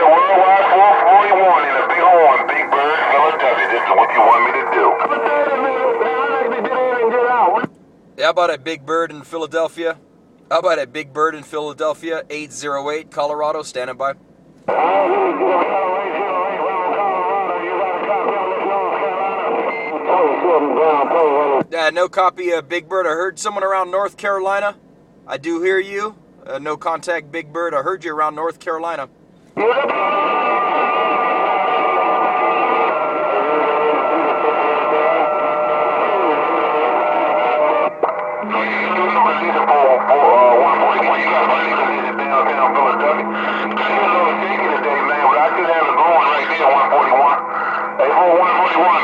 a worldwide 441 in a big horn, Big Bird, Philadelphia. This is what you want me to do. How about at Big Bird in Philadelphia? How about at Big Bird in Philadelphia, 808, Colorado, standing by. No copy, Big Bird. I heard someone around North Carolina. I do hear you. No contact, Big Bird. I heard you around North Carolina.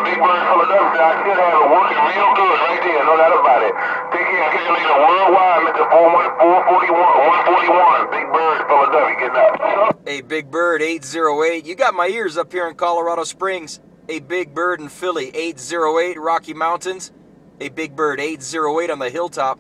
Big Bird, Philadelphia, I should have it working real good right there, no doubt about it. Take care, I'll get you later worldwide, Mr. 141, Big Bird, Philadelphia, getting up. Hey, Big Bird, 808. You got my ears up here in Colorado Springs. Hey, Big Bird in Philly, 808, Rocky Mountains. Hey, Big Bird, 808 on the hilltop.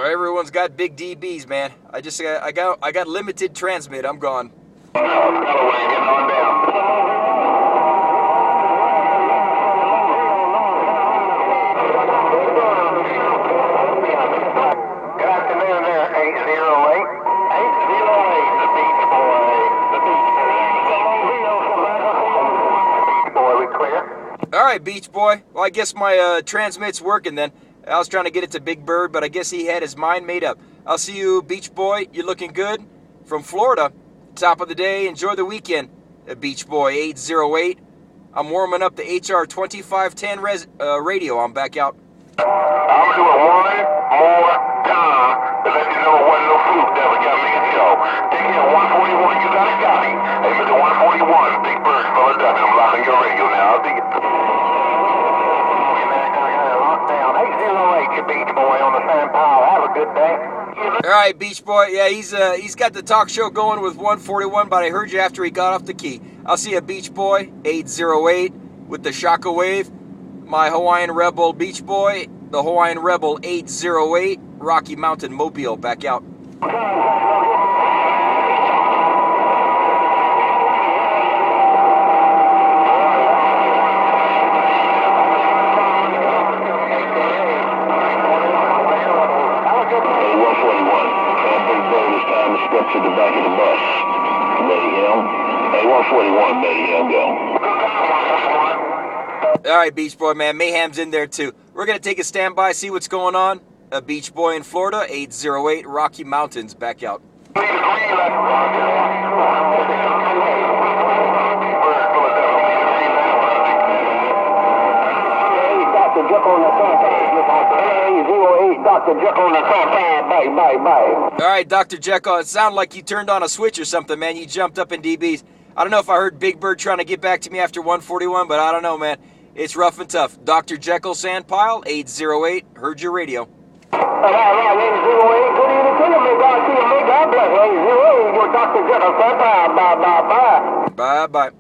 Everyone's got big DBs, man. I got limited transmit. I'm gone. Good afternoon there, 808. 808, the Beach Boy. Boy, we clear? All right, Beach Boy. Well, I guess my transmit's working then. I was trying to get it to Big Bird, but I guess he had his mind made up. I'll see you, Beach Boy. You're looking good. From Florida, top of the day. Enjoy the weekend, Beach Boy 808. I'm warming up the HR 2510 radio. I'm back out. I'm doing one more time to let you know it wasn't no fluke that we got me a show. Take care, 141. You got a copy. Hey, Mr. 141, Big Bird, Philadelphia. I'm locking your radio now. I'll dig it. Beach Boy on the same pile. Have a good day. All right, Beach Boy. Yeah, he's got the talk show going with 141, but I heard you after he got off the key. I'll see you, Beach Boy 808 with the Shaka Wave. My Hawaiian Rebel Beach Boy, the Hawaiian Rebel 808, Rocky Mountain Mobile, back out. Step to the back of the bus. Ready him. Hey, 141, ready him, go. All right, Beach Boy, man. Mayhem's in there, too. We're going to take a standby, see what's going on. Beach Boy in Florida, 808, Rocky Mountains, back out. Dr. Jeckle on the Dr. Jeckle on the bye. All right, Dr. Jeckle, it sounded like you turned on a switch or something, man. You jumped up in DBs. I don't know if I heard Big Bird trying to get back to me after 141, but I don't know, man. It's rough and tough. Dr. Jeckle Sandpile, 808, heard your radio. 808, good evening to you, may God bless. 808, you're Dr. Jeckle Sandpile, bye. Bye-bye.